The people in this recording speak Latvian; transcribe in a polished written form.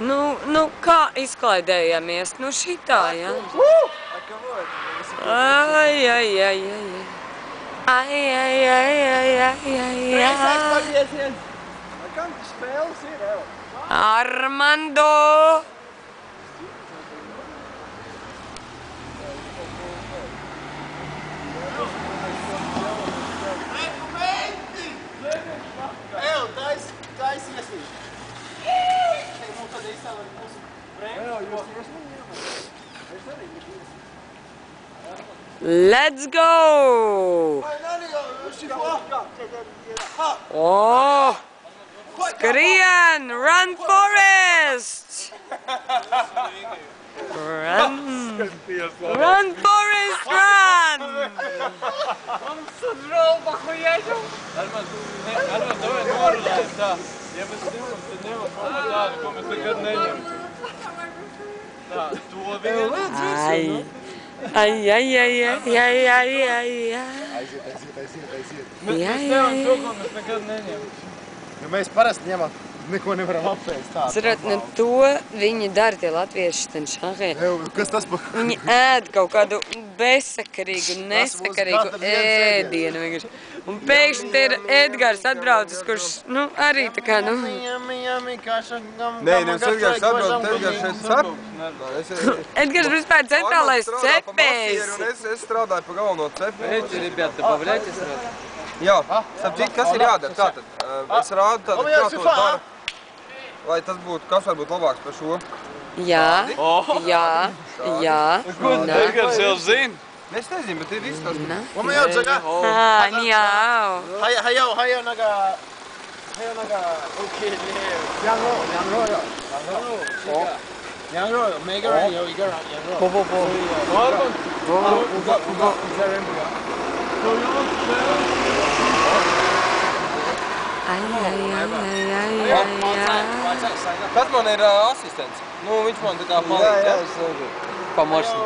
Nu, kā izklaidējamies? Nu, šitā, jā. Ai. Kam tas spēles ir, Ev? Armando! Ev, taisies viņš. Nu, tad es savu pusi brēmu. Ev, jūs iesmējāt. Es arī nebiju. Let's go! Oh! Skrien! Run, Forest! Run! Run, Forest, run! Он содрал похуячил. Armand, давай norunājam tā. Ja mēs ņemam, tad ņemam tādu, ko mēs nekad neņemam. Tā, to viņa Ai! Mēs ņemam to, ko mēs nekad neņemam. Ja mēs parasti ņemam, neko nevaram apēst tā. Cerat, ne to viņi dara, tie latvieši ten šahē. Kas tas par... Viņi ēd kaut kādu bezsakarīgu, nesakarīgu ēdienu vienkārši. Un pēkšņi te ir Edgars atbraucis, kurš, nu, arī tā kā, nu... Nē, nevis Edgars atbraucis, Edgars šeit cep. Edgars vispār centrālais cepējs. Es strādāju pa galveno cepēju. Эти ребята повлияйте сразу. Jā, saprīt, kas ir jādara? Tātad, es rādu tātad, kā to dara, lai tas būtu, kas var būt labāks par šo. Jā. Ko Edgars jau zina? Es nezinu, bet ir viss tas. Njau. 还有那个 OK 羊肉，每个人有一个羊肉。不，五个人不要。Kas man ir asistents? Nu, viņš man tā kā palīdz. Помощник.